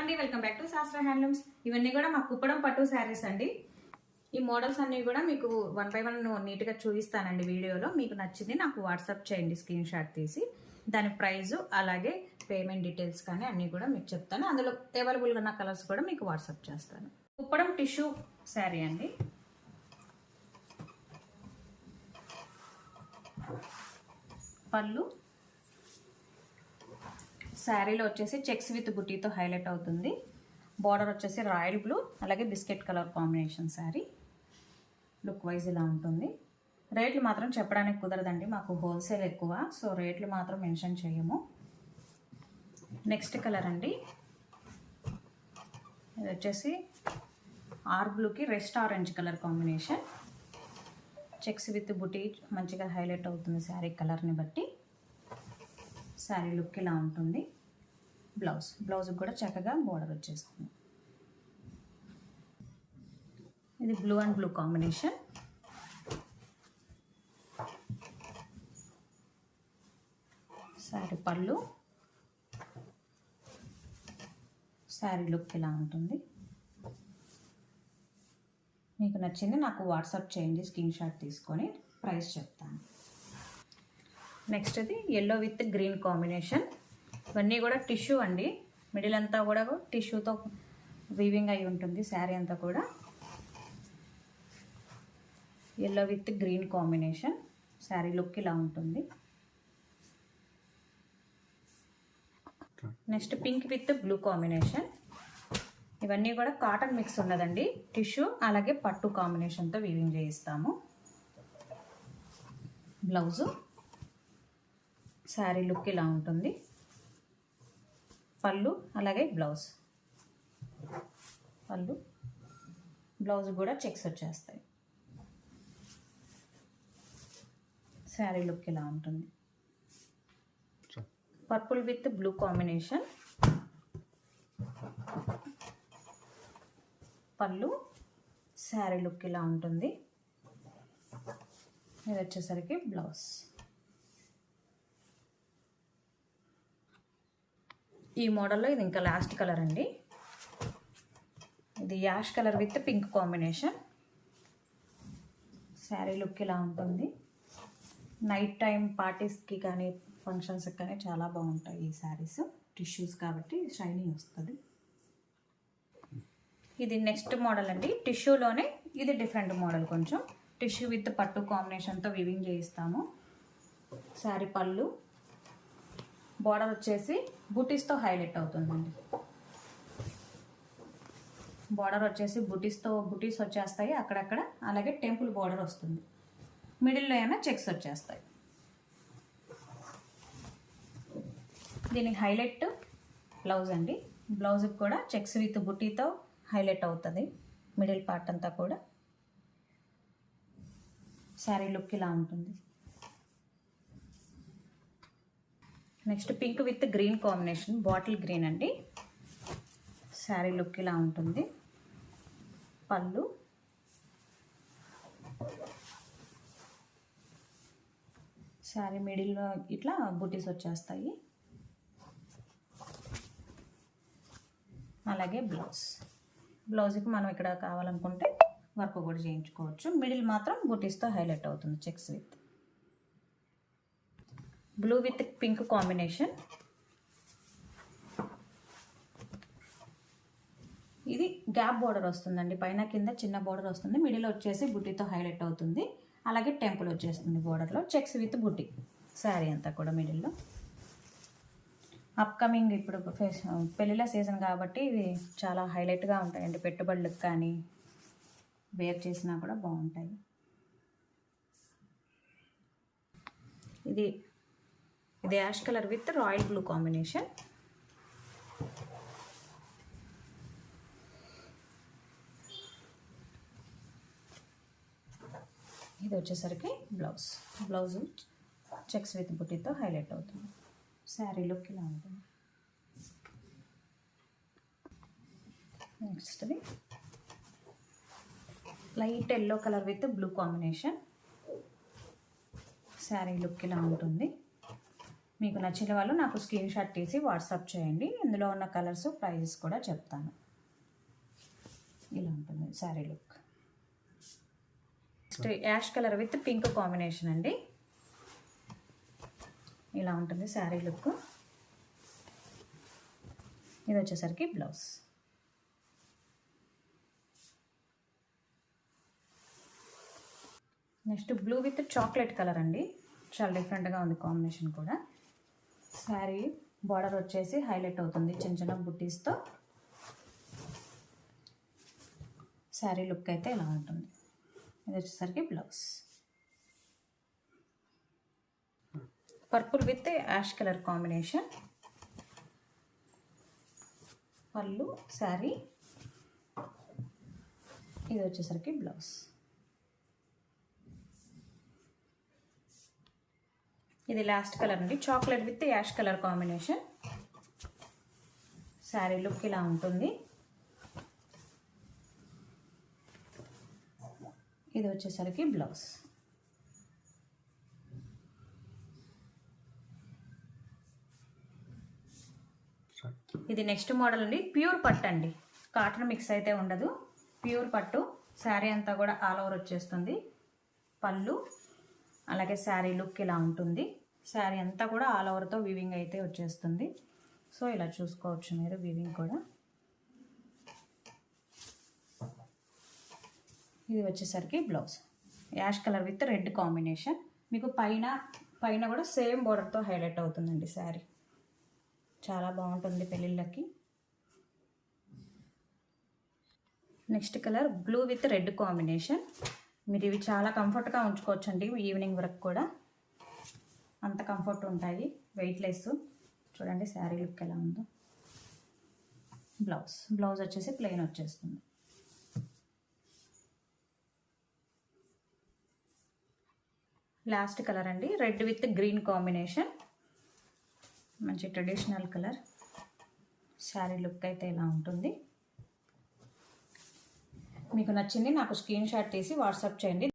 అండి, welcome back to శాస్త్ర handlooms. ఇవన్నీ కూడా మా కుప్పడం పట్టు శారీస్ అండి. ఈ మోడల్స్ అన్ని కూడా మీకు 1 by 1 నీట్గా చూపిస్తానండి వీడియోలో. మీకు నచ్చింది నాకు వాట్సాప్ చేయండి స్క్రీన్ షాట్ తీసి. దాని ప్రైజు అలాగే పేమెంట్ డీటెయిల్స్ కానీ అన్నీ కూడా మీకు చెప్తాను. అందులో అవైలబుల్గా ఉన్న కలర్స్ కూడా మీకు వాట్సాప్ చేస్తాను. కుప్పడం టిష్యూ శారీ అండి. పళ్ళు శారీలో వచ్చేసి చెక్స్ విత్ బుటీతో హైలైట్ అవుతుంది. బార్డర్ వచ్చేసి రాయల్ బ్లూ అలాగే biscuit colour combination sari. Look wise ఇలా ఉంటుంది. రేట్లు మాత్రం చెప్పడానికి కుదరదండి, మాకు హోల్సేల్ ఎక్కువ, సో రేట్లు మాత్రం మెన్షన్ చేయము. నెక్స్ట్ కలర్ అండి, ఇది వచ్చేసి ఆర్ బ్లూకి rest orange colour combination. Checks with బుటీ మంచిగా హైలైట్ అవుతుంది శారీ కలర్ని బట్టి. శారీ లుక్ ఇలా ఉంటుంది. బ్లౌజ్కి కూడా చక్కగా బోర్డర్ వచ్చేస్తుంది. ఇది blue and blue combination. Sari పళ్ళు, శారీ లుక్ ఇలా ఉంటుంది. మీకు నచ్చింది నాకు వాట్సాప్ చేయండి స్క్రీన్ షాట్ తీసుకొని ప్రైస్ చెప్తాను. నెక్స్ట్ ఇది ఎల్లో విత్ గ్రీన్ కాంబినేషన్. ఇవన్నీ కూడా టిష్యూ అండి. మిడిల్ అంతా కూడా టిష్యూతో వీవింగ్ అయి ఉంటుంది శారీ అంతా కూడా. Yellow with green combination. Sari look ఇలా ఉంటుంది. Next pink with blue combination. ఇవన్నీ కూడా కాటన్ మిక్స్ ఉన్నదండి. టిష్యూ అలాగే పట్టు కాంబినేషన్తో వీవింగ్ చేయిస్తాము. బ్లౌజు శారీ లుక్ ఇలా ఉంటుంది. పళ్ళు అలాగే పళ్ళు బ్లౌజ్ కూడా చెక్స్ వచ్చేస్తాయి. శారీ లుక్ ఇలా ఉంటుంది. Purple with blue combination. పళ్ళు శారీ లుక్ ఇలా ఉంటుంది. ఇది వచ్చేసరికి బ్లౌజ్. ఈ మోడల్లో ఇది ఇంకా లాస్ట్ కలర్ అండి. ఇది ash colour with pink combination. Sari look ఇలా ఉంటుంది. నైట్ టైం పార్టీస్కి కానీ ఫంక్షన్స్కి కానీ చాలా బాగుంటాయి ఈ శారీస్. టిష్యూస్ కాబట్టి షైనింగ్ వస్తుంది. ఇది నెక్స్ట్ మోడల్ అండి. టిష్యూలోనే ఇది డిఫరెంట్ మోడల్. కొంచెం టిష్యూ విత్ పట్టు కాంబినేషన్తో వివింగ్ చేయిస్తాము. శారీ పళ్ళు, బార్డర్ వచ్చేసి బూటీస్తో హైలైట్ అవుతుందండి. బార్డర్ వచ్చేసి బూటీస్ వచ్చేస్తాయి అక్కడక్కడ. అలాగే టెంపుల్ బార్డర్ వస్తుంది. మిడిల్లో ఏమైనా చెక్స్ వచ్చేస్తాయి. దీనికి హైలైట్ బ్లౌజ్ అండి. బ్లౌజ్కి కూడా చెక్స్ విత్ బుటీతో హైలైట్ అవుతుంది మిడిల్ పార్ట్ అంతా కూడా. శారీ లుక్ ఇలా ఉంటుంది. Next pink with green combination, bottle green అండి. శారీ లుక్ ఇలా ఉంటుంది. పళ్ళు, శారీ మిడిల్లో ఇట్లా బూటీస్ వచ్చేస్తాయి. అలాగే బ్లౌజ్కి మనం ఇక్కడ కావాలనుకుంటే వర్క్ కూడా చేయించుకోవచ్చు. మిడిల్ మాత్రం బూటీస్తో హైలైట్ అవుతుంది checks with. Blue with pink combination. ఇది గ్యాప్ బోర్డర్ వస్తుందండి. పైన కింద చిన్న బోర్డర్ వస్తుంది. మిడిల్ వచ్చేసి బుట్టీతో హైలైట్ అవుతుంది. అలాగే టెంపుల్ వచ్చేస్తుంది బోర్డర్లో. చెక్స్ విత్ బుట్టి శారీ అంతా కూడా మిడిల్లో. అప్కమింగ్ ఇప్పుడు పెళ్ళిళ్ళ సీజన్ కాబట్టి ఇవి చాలా హైలైట్గా ఉంటాయండి. పెట్టుబడులకు కానీ వేర్ చేసినా కూడా బాగుంటాయి. ఇది ash colour with royal blue combination. ఇది వచ్చేసరికి బ్లౌజ్ చెక్స్ విత్ బుటీతో హైలైట్ అవుతుంది. శారీ లుక్ ఇలా ఉంటుంది. నెక్స్ట్ది light yellow colour with blue combination. Sari look ఇలా ఉంటుంది. మీకు నచ్చిన వాళ్ళు నాకు స్క్రీన్ షాట్ తీసి వాట్సాప్ చేయండి. ఇందులో ఉన్న కలర్స్ ప్రైజెస్ కూడా చెప్తాను. ఇలా ఉంటుంది sari look. Next ash colour with pink combination అండి. ఇలా ఉంటుంది శారీ లుక్. ఇది వచ్చేసరికి blouse. Next blue with chocolate colour అండి. చాలా డిఫరెంట్గా ఉంది కాంబినేషన్ కూడా. శారీ బార్డర్ వచ్చేసి హైలైట్ అవుతుంది చిన్న చిన్న బుట్టీస్తో. శారీ లుక్ అయితే ఇలా ఉంటుంది. ఇది వచ్చేసరికి blouse. Purple with ash colour combination. పళ్ళు శారీ. ఇది వచ్చేసరికి బ్లౌజ్. ఇది లాస్ట్ కలర్ అండి. Chocolate with ash colour combination. Sari look ఇలా ఉంటుంది. ఇది వచ్చేసరికి బ్లౌజ్. ఇది నెక్స్ట్ మోడల్ అండి. ప్యూర్ పట్టు అండి. కాటన్ మిక్స్ అయితే ఉండదు. ప్యూర్ పట్టు. శారీ అంతా కూడా ఆల్ ఓవర్ వచ్చేస్తుంది. పళ్ళు అలాగే శారీ లుక్ ఇలా ఉంటుంది. శారీ అంతా కూడా ఆల్ ఓవర్తో వీవింగ్ అయితే వచ్చేస్తుంది. సో ఇలా చూసుకోవచ్చు మీరు వీవింగ్ కూడా. ఇది వచ్చేసరికి blouse. Ash colour with red combination. మీకు పైన కూడా సేమ్ బోర్డర్తో హైలైట్ అవుతుందండి శారీ. చాలా బాగుంటుంది పెళ్ళిళ్ళకి. Next colour blue with red combination. మీరు ఇవి చాలా కంఫర్ట్గా ఉంచుకోవచ్చండి ఈవినింగ్ వరకు కూడా. అంత కంఫర్ట్ ఉంటాయి. వెయిట్లెస్. చూడండి శారీ లుక్ ఎలా ఉందో. బ్లౌజ్ వచ్చేసి ప్లెయిన్ వచ్చేస్తుంది. లాస్ట్ కలర్ అండి. Red with green combination. మంచి ట్రెడిషనల్ కలర్. శారీ లుక్ అయితే ఇలా ఉంటుంది. మీకు నచ్చింది నాకు స్క్రీన్ షాట్ తీసి వాట్సాప్ చేయండి.